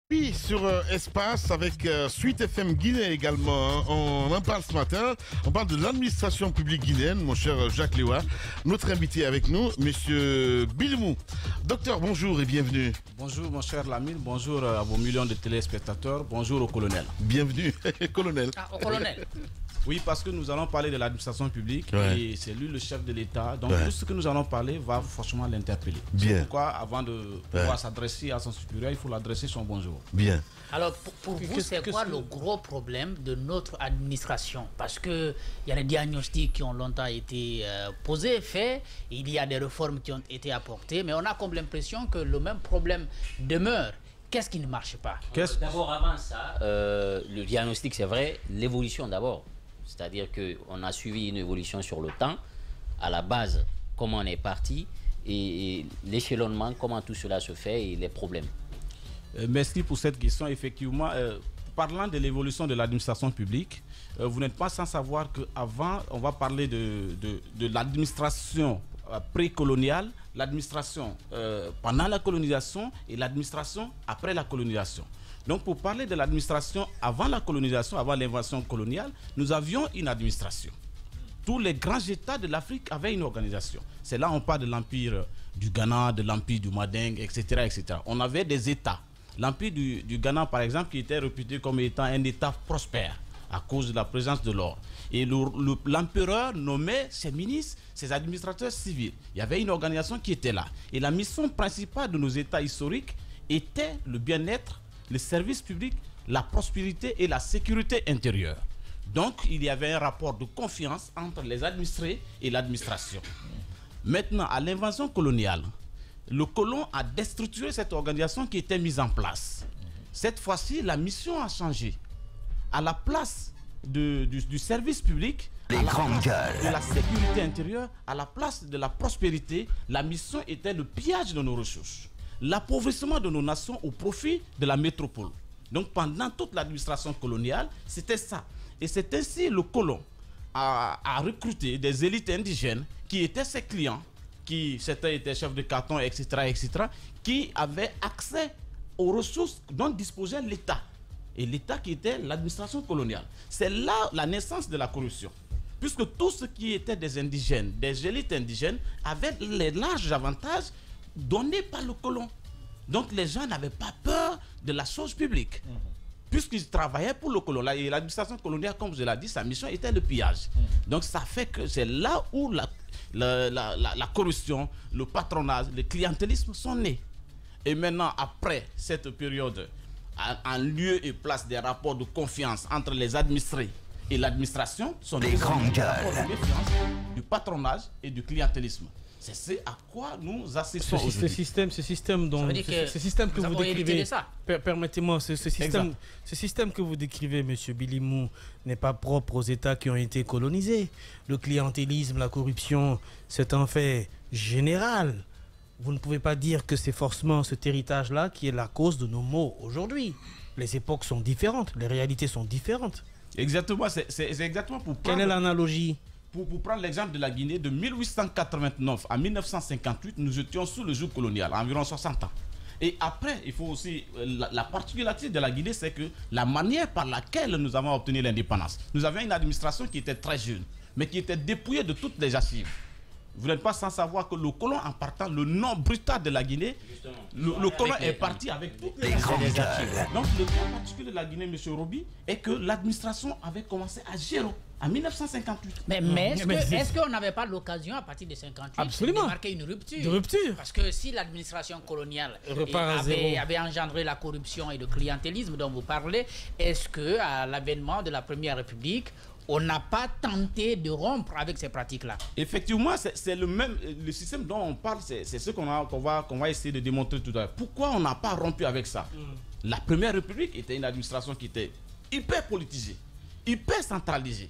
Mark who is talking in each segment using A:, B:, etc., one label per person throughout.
A: Oui, sur Espace avec Suite FM Guinée également. On en parle ce matin. On parle de l'administration publique guinéenne, mon cher Jacques Lewa. Notre invité avec nous, monsieur Bilimou. Docteur, bonjour et bienvenue.
B: Bonjour mon cher Lamine, bonjour à vos millions de téléspectateurs, bonjour au colonel.
A: Bienvenue, colonel.
C: Ah, au colonel.
B: Oui, parce que nous allons parler de l'administration publique et c'est lui le chef de l'État. Donc tout ce que nous allons parler va forcément l'interpeller. C'est pourquoi avant de pouvoir s'adresser à son supérieur, il faut l'adresser son bonjour.
A: Bien.
C: Alors pour vous, c'est quoi le gros problème de notre administration? Parce qu'il y a des diagnostics qui ont longtemps été posés, faits, il y a des réformes qui ont été apportées, mais on a comme l'impression que le même problème demeure. Qu'est-ce qui ne marche pas?
D: D'abord, avant ça, le diagnostic, c'est vrai, l'évolution d'abord. C'est-à-dire qu'on a suivi une évolution sur le temps, à la base, comment on est parti, et l'échelonnement, comment tout cela se fait, et les problèmes.
B: Merci pour cette question. Effectivement, parlant de l'évolution de l'administration publique, vous n'êtes pas sans savoir qu'avant, on va parler de l'administration précoloniale, l'administration pendant la colonisation et l'administration après la colonisation. Donc pour parler de l'administration avant la colonisation, avant l'invasion coloniale, nous avions une administration. Tous les grands États de l'Afrique avaient une organisation. C'est là on parle de l'empire du Ghana, de l'empire du Mandingue, etc., etc. On avait des États. L'empire du Ghana, par exemple, qui était réputé comme étant un État prospère à cause de la présence de l'or. Et l'empereur nommait ses ministres, ses administrateurs civils. Il y avait une organisation qui était là. Et la mission principale de nos États historiques était le bien-être, le service public, la prospérité et la sécurité intérieure. Donc, il y avait un rapport de confiance entre les administrés et l'administration. Maintenant, à l'invasion coloniale, le colon a déstructuré cette organisation qui était mise en place. Cette fois-ci, la mission a changé. À la place du service public,
E: les grandes gueules,
B: de la sécurité intérieure, à la place de la prospérité, la mission était le pillage de nos ressources, l'appauvrissement de nos nations au profit de la métropole. Donc pendant toute l'administration coloniale, c'était ça. Et c'est ainsi le colon a recruté des élites indigènes qui étaient ses clients, qui certains étaient chefs de canton, etc., etc., qui avaient accès aux ressources dont disposait l'État. Et l'État qui était l'administration coloniale. C'est là la naissance de la corruption. Puisque tout ce qui était des indigènes, des élites indigènes, avaient les larges avantages donnés par le colon. Donc les gens n'avaient pas peur de la chose publique. Puisqu'ils travaillaient pour le colon. Et l'administration coloniale, comme je l'ai dit, sa mission était le pillage. Donc ça fait que c'est là où la corruption, le patronage, le clientélisme sont nés. Et maintenant, après cette période, en lieu et place des rapports de confiance entre les administrés et l'administration, sont des rapports de méfiance, du patronage et du clientélisme. C'est ce à quoi nous assistons aujourd'hui.
F: Ce système que vous décrivez, permettez-moi, ce système que vous décrivez, monsieur Bilimou, n'est pas propre aux États qui ont été colonisés. Le clientélisme, la corruption, c'est un fait général. Vous ne pouvez pas dire que c'est forcément cet héritage-là qui est la cause de nos maux aujourd'hui. Les époques sont différentes, les réalités sont différentes.
B: Exactement, c'est exactement pour prendre...
F: Quelle est l'analogie?
B: Pour prendre l'exemple de la Guinée, de 1889 à 1958, nous étions sous le joug colonial, environ 60 ans. Et après, il faut aussi... La particularité de la Guinée, c'est que la manière par laquelle nous avons obtenu l'indépendance, nous avions une administration qui était très jeune, mais qui était dépouillée de toutes les archives. Vous n'êtes pas sans savoir que le colon, en partant, le nom brutal de la Guinée, le colon est parti avec toutes les archives. Donc le cas particulier de la Guinée, M. Roby, est que l'administration avait commencé à zéro en 1958.
C: Mais est-ce qu'on n'avait pas l'occasion, à partir de 1958, de marquer une rupture? Parce que si l'administration coloniale avait engendré la corruption et le clientélisme dont vous parlez, est-ce qu'à l'avènement de la Première République, on n'a pas tenté de rompre avec ces pratiques-là?
B: Effectivement, c'est le système dont on parle, c'est ce qu'on va essayer de démontrer tout à l'heure. Pourquoi on n'a pas rompu avec ça? La Première République était une administration qui était hyper politisée, hyper centralisée.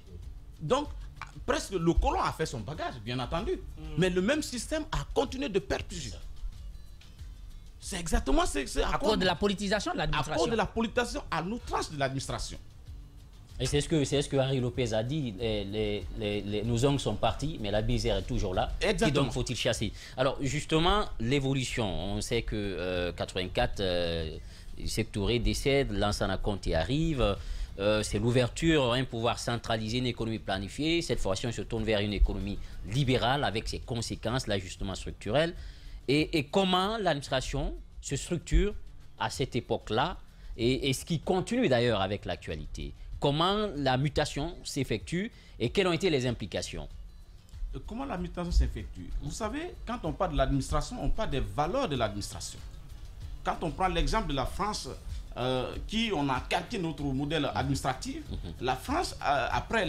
B: Donc, presque le colon a fait son bagage, bien entendu. Mais le même système a continué de perpétuer. C'est exactement
C: à cause de la politisation de l'administration.
B: À cause de la politisation à l'outrance de l'administration.
D: Et c'est ce que Henri Lopez a dit, nos ongles sont partis, mais la misère est toujours là. Exactement. Et donc faut-il chasser. Alors justement, l'évolution, on sait que 84, Sékou Touré décède, Lansana Conté arrive. C'est l'ouverture, un pouvoir centralisé, une économie planifiée. Cette fois-ci, on se tourne vers une économie libérale avec ses conséquences, l'ajustement structurel. Et comment l'administration se structure à cette époque-là et ce qui continue d'ailleurs avec l'actualité. Comment la mutation s'effectue et quelles ont été les implications?
B: Comment la mutation s'effectue? Vous savez, quand on parle de l'administration, on parle des valeurs de l'administration. Quand on prend l'exemple de la France, qui on a calqué notre modèle administratif, la France, après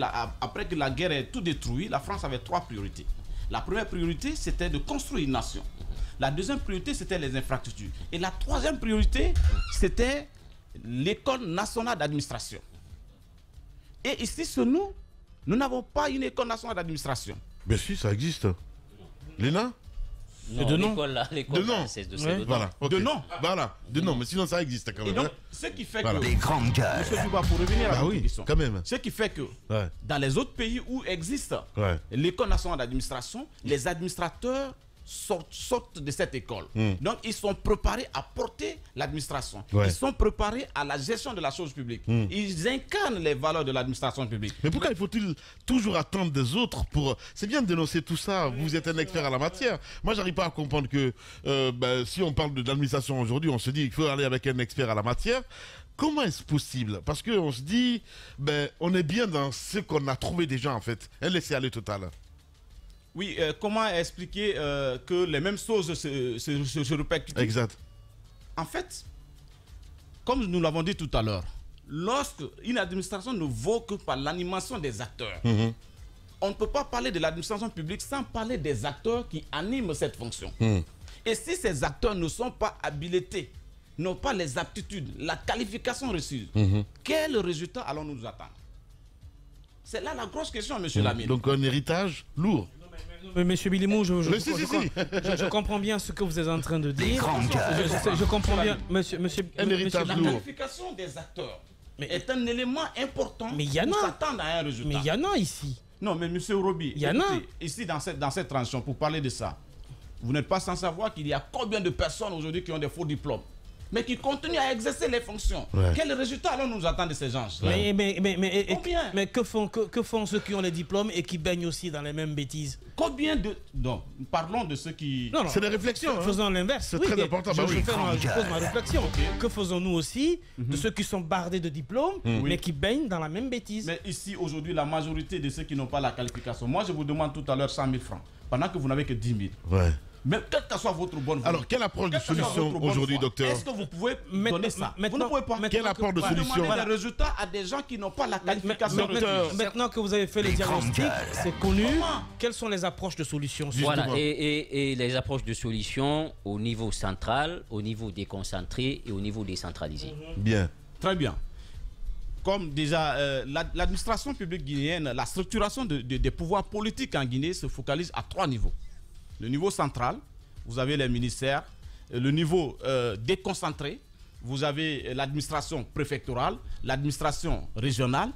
B: que la guerre ait tout détruit, la France avait 3 priorités. La première priorité, c'était de construire une nation. La deuxième priorité, c'était les infrastructures. Et la troisième priorité, c'était l'école nationale d'administration. Et ici, sur nous n'avons pas une école nationale d'administration.
A: Bien sûr, ça existe. L'ENA?
D: De nom. L'école
A: française
D: de
A: nom. Voilà. Okay.
B: De nom.
A: Voilà. De nom. Mais sinon, ça existe quand même.
B: Et donc, ce qui fait que...
E: Des grandes gueules.
B: Monsieur Duba, pour revenir à votre question.
A: Quand même.
B: Ce qui fait que dans les autres pays où existe l'école nationale d'administration, les administrateurs sortent de cette école. Donc, ils sont préparés à porter l'administration. Ils sont préparés à la gestion de la chose publique. Ils incarnent les valeurs de l'administration publique.
A: Mais pourquoi faut-il toujours attendre des autres pour... C'est bien de dénoncer tout ça. Vous êtes un expert à la matière. Moi, j'arrive pas à comprendre que si on parle de l'administration aujourd'hui, on se dit qu'il faut aller avec un expert à la matière. Comment est-ce possible? Parce qu'on se dit, on est bien dans ce qu'on a trouvé déjà, en fait. Un laisser-aller total.
B: Oui, comment expliquer que les mêmes choses se répètent?
A: Exact.
B: En fait, comme nous l'avons dit tout à l'heure, lorsque une administration ne vaut que par l'animation des acteurs, on ne peut pas parler de l'administration publique sans parler des acteurs qui animent cette fonction. Et si ces acteurs ne sont pas habilités, n'ont pas les aptitudes, la qualification reçue, quel résultat allons-nous nous attendre? C'est là la grosse question, monsieur Lamine.
A: Donc un héritage lourd.
F: Mais monsieur Bilimou, je comprends bien ce que vous êtes en train de dire. Je comprends bien, monsieur
B: la qualification des acteurs est un élément important pour s'attendre à un résultat.
F: Mais il y en a ici.
B: Non, mais monsieur Roby, ici dans cette transition, pour parler de ça, vous n'êtes pas sans savoir qu'il y a combien de personnes aujourd'hui qui ont des faux diplômes, mais qui continuent à exercer les fonctions. Quel résultat allons nous attendre de ces gens?
F: Mais que font ceux qui ont les diplômes et qui baignent aussi dans les mêmes bêtises?
B: Combien de... Non, parlons de ceux qui...
F: Non,
A: c'est des réflexions.
F: Faisons l'inverse.
A: C'est très important.
F: Je pose ma réflexion. Que faisons-nous aussi de ceux qui sont bardés de diplômes, mais qui baignent dans la même bêtise?
B: Mais ici, aujourd'hui, la majorité de ceux qui n'ont pas la qualification, moi je vous demande tout à l'heure 100 000 francs, pendant que vous n'avez que 10 000. Mais quelle que soit votre bonne volonté.
A: Alors, quel apport de solution aujourd'hui, docteur?
B: Est-ce que vous pouvez donner ça? Vous ne pouvez pas.
A: Quel apport de solution?
B: Demander des résultats à des gens qui n'ont pas la qualification.
F: Maintenant que vous avez fait les diagnostics, c'est connu. Quelles sont les approches de solution?
D: Voilà, et les approches de solution au niveau central, au niveau déconcentré et au niveau décentralisé.
A: Bien.
B: Très bien. Comme déjà, l'administration publique guinéenne, la structuration des pouvoirs politiques en Guinée se focalise à 3 niveaux. Le niveau central, vous avez les ministères. Le niveau déconcentré, vous avez l'administration préfectorale, l'administration régionale,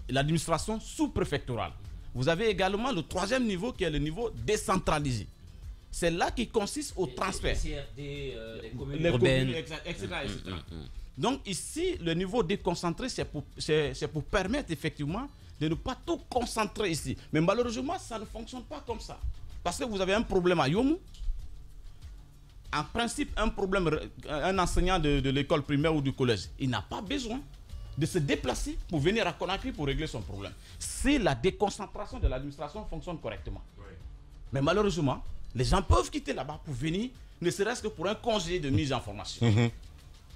B: l'administration sous-préfectorale. Vous avez également le 3e niveau qui est le niveau décentralisé. C'est là qui consiste au transfert.
D: Les communes urbaines,
B: etc. Donc ici, le niveau déconcentré, c'est pour permettre effectivement de ne pas tout concentrer ici. Mais malheureusement, ça ne fonctionne pas comme ça. Parce que vous avez un problème à Yomou. En principe, un enseignant de l'école primaire ou du collège, il n'a pas besoin de se déplacer pour venir à Conakry pour régler son problème. Si la déconcentration de l'administration fonctionne correctement. Mais malheureusement, les gens peuvent quitter là-bas pour venir, ne serait-ce que pour un congé de mise en formation.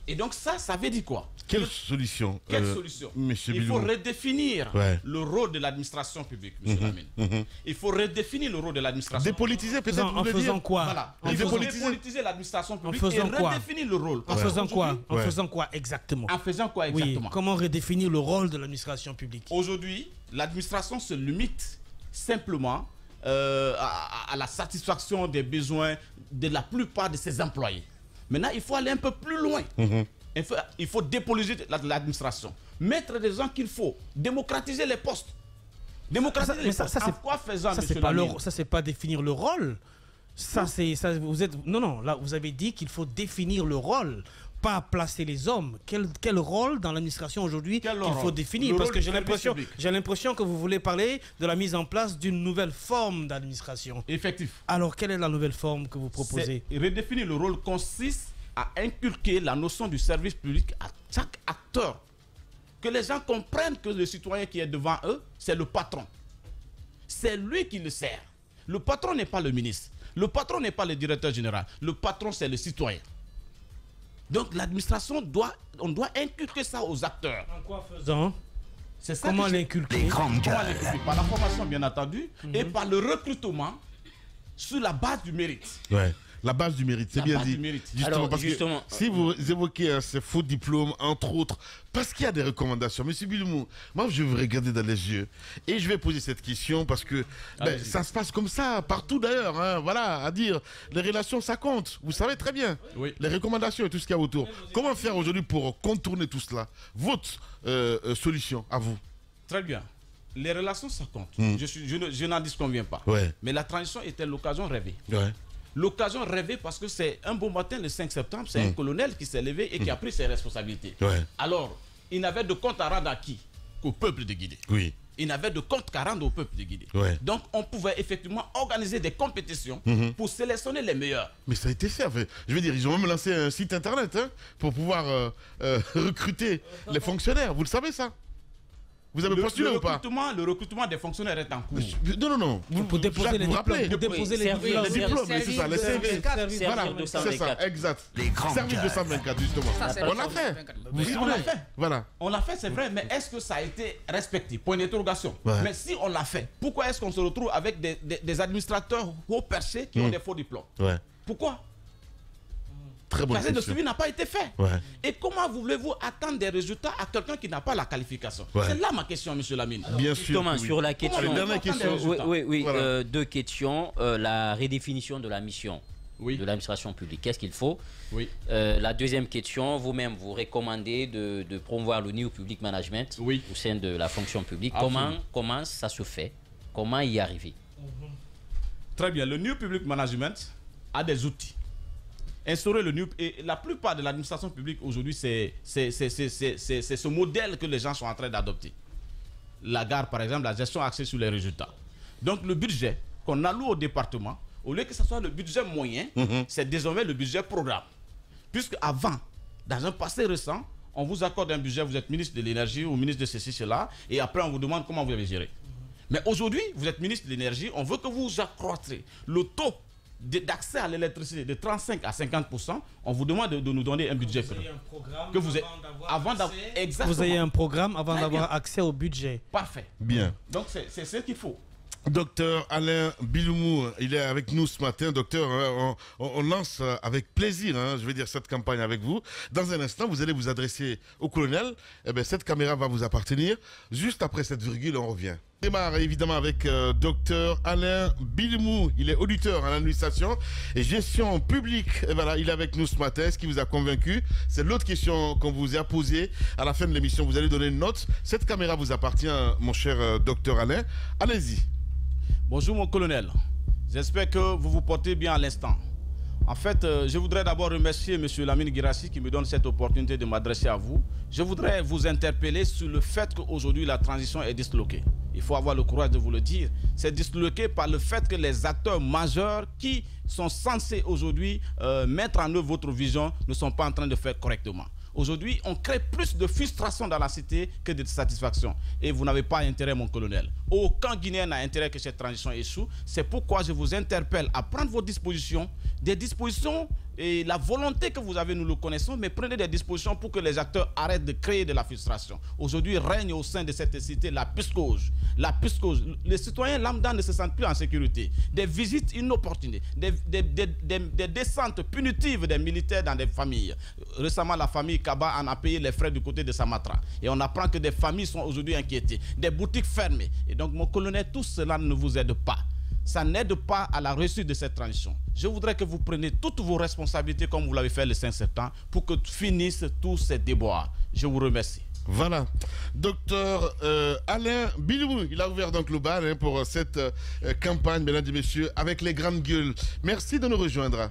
B: Et donc ça veut dire quoi?
A: Quelle solution?
B: Il faut redéfinir le rôle de l'administration publique, monsieur Lamine. Il faut redéfinir le rôle de l'administration.
A: Dépolitiser peut-être.
F: En faisant quoi?
B: Voilà. Il faut dépolitiser l'administration publique et redéfinir le rôle.
F: En faisant quoi? En faisant quoi exactement?
B: En faisant quoi exactement?
F: Oui. Comment redéfinir le rôle de l'administration publique?
B: Aujourd'hui, l'administration se limite simplement à la satisfaction des besoins de la plupart de ses employés. Maintenant, il faut aller un peu plus loin. Il faut dépolitiser l'administration. Mettre des gens qu'il faut. Démocratiser les postes. Démocratiser les postes. En quoi faisant,
F: ça, c'est pas définir le rôle. Ça, c'est ça. Vous êtes non. Là, vous avez dit qu'il faut définir le rôle, pas placer les hommes. Quel rôle dans l'administration aujourd'hui qu'il faut définir? Parce que j'ai l'impression que vous voulez parler de la mise en place d'une nouvelle forme d'administration.
B: Effectif.
F: Alors, quelle est la nouvelle forme que vous proposez?
B: Redéfinir le rôle consiste à inculquer la notion du service public à chaque acteur. Que les gens comprennent que le citoyen qui est devant eux, c'est le patron. C'est lui qui le sert. Le patron n'est pas le ministre. Le patron n'est pas le directeur général. Le patron, c'est le citoyen. Donc l'administration on doit inculquer ça aux acteurs.
F: En quoi faisant?
B: C'est ça.
F: Comment l'inculquer?
B: Par la formation, bien entendu, et par le recrutement sur la base du mérite.
A: Ouais. La base du mérite, c'est bien dit.
D: Justement,
A: si vous évoquez ces faux diplômes, entre autres, parce qu'il y a des recommandations. Monsieur Biloumou, moi je vais vous regarder dans les yeux et je vais poser cette question parce que ça se passe comme ça, partout d'ailleurs. Hein, voilà, à dire, les relations ça compte. Vous savez très bien.
B: Oui.
A: Les recommandations et tout ce qu'il y a autour. Comment faire aujourd'hui pour contourner tout cela? Votre solution à vous?
B: Très bien. Les relations ça compte. Je n'en disconviens pas.
A: Ouais.
B: Mais la transition était l'occasion rêvée.
A: Ouais.
B: L'occasion rêvée parce que c'est un beau matin, le 5 septembre, c'est un colonel qui s'est levé et qui a pris ses responsabilités.
A: Ouais.
B: Alors, il n'avait de compte à rendre à qui? Qu'au peuple de Guinée.
A: Oui.
B: Il n'avait de compte qu'à rendre au peuple de Guinée.
A: Ouais.
B: Donc, on pouvait effectivement organiser des compétitions pour sélectionner les meilleurs.
A: Mais ça a été fait. Je veux dire, ils ont même lancé un site internet pour pouvoir recruter les fonctionnaires. Vous le savez ça? Vous avez postulé ou pas?
B: Le recrutement des fonctionnaires est en cours.
A: Non.
F: Pour déposer les diplômes.
A: Les diplômes, c'est ça, les CV. Voilà, c'est ça, exact. Service 224, justement. On l'a fait.
B: Oui, on l'a fait.
A: Voilà.
B: On l'a fait, c'est vrai, mais est-ce que ça a été respecté? Point d'interrogation. Ouais. Mais si on l'a fait, pourquoi est-ce qu'on se retrouve avec des administrateurs haut perchés qui ont des faux diplômes?
A: Ouais.
B: Pourquoi?
A: Très bonne question.
B: Le suivi n'a pas été fait.
A: Ouais.
B: Et comment voulez-vous attendre des résultats à quelqu'un qui n'a pas la qualification?
A: Ouais.
B: C'est là ma question, monsieur Lamine.
A: Bien sûr.
D: Justement, sur la question. Oui.
A: Voilà.
D: Deux questions. La redéfinition de la mission de l'administration publique. Qu'est-ce qu'il faut? La deuxième question, vous-même, vous recommandez de promouvoir le New Public Management au sein de la fonction publique. Comment ça se fait? Comment y arriver?
B: Très bien. Le New Public Management a des outils. Instaurer le NUP, et la plupart de l'administration publique aujourd'hui, c'est ce modèle que les gens sont en train d'adopter. La gare, par exemple, la gestion axée sur les résultats. Donc le budget qu'on alloue au département, au lieu que ce soit le budget moyen, c'est désormais le budget programme. Puisque avant, dans un passé récent, on vous accorde un budget, vous êtes ministre de l'énergie ou ministre de ceci, cela, et après on vous demande comment vous avez géré. Mais aujourd'hui, vous êtes ministre de l'énergie, on veut que vous accroîtrez le taux d'accès à l'électricité de 35 à 50%, on vous demande de nous donner un budget.
F: Vous ayez un programme avant d'avoir accès au budget.
B: Parfait.
A: Bien.
B: Donc c'est ce qu'il faut.
A: Docteur Alain Biloumou, il est avec nous ce matin. Docteur, on lance avec plaisir, je vais dire, cette campagne avec vous. Dans un instant, vous allez vous adresser au colonel. Eh bien, cette caméra va vous appartenir. Juste après cette virgule, on revient. On démarre évidemment avec docteur Alain Biloumou. Il est auditeur en administration et gestion publique. Et voilà, il est avec nous ce matin. Ce qui vous a convaincu, c'est l'autre question qu'on vous a posée à la fin de l'émission. Vous allez donner une note. Cette caméra vous appartient, mon cher docteur Alain. Allez-y.
B: Bonjour mon colonel, j'espère que vous vous portez bien à l'instant. En fait, je voudrais d'abord remercier M. Lamine Guirassy qui me donne cette opportunité de m'adresser à vous. Je voudrais vous interpeller sur le fait qu'aujourd'hui la transition est disloquée. Il faut avoir le courage de vous le dire. C'est disloqué par le fait que les acteurs majeurs qui sont censés aujourd'hui mettre en œuvre votre vision ne sont pas en train de faire correctement. Aujourd'hui, on crée plus de frustration dans la cité que de satisfaction. Et vous n'avez pas intérêt, mon colonel. Aucun Guinéen n'a intérêt que cette transition échoue. C'est pourquoi je vous interpelle à prendre vos dispositions, des dispositions et la volonté que vous avez, nous le connaissons, mais prenez des dispositions pour que les acteurs arrêtent de créer de la frustration. Aujourd'hui, règne au sein de cette cité la piscose. La piscose. Les citoyens lambda ne se sentent plus en sécurité. Des visites inopportunes, des descentes punitives des militaires dans des familles. Récemment, la famille Kaba en a payé les frais du côté de Samatra. Et on apprend que des familles sont aujourd'hui inquiétées. Des boutiques fermées. Et donc, mon colonel, tout cela ne vous aide pas. ça n'aide pas à la réussite de cette transition. Je voudrais que vous preniez toutes vos responsabilités comme vous l'avez fait le 5 septembre pour que finissent tous ces déboires. Je vous remercie.
A: Voilà. Docteur Alain Bilimou, il a ouvert donc le bal pour cette campagne, mesdames et messieurs, avec les grandes gueules. Merci de nous rejoindre.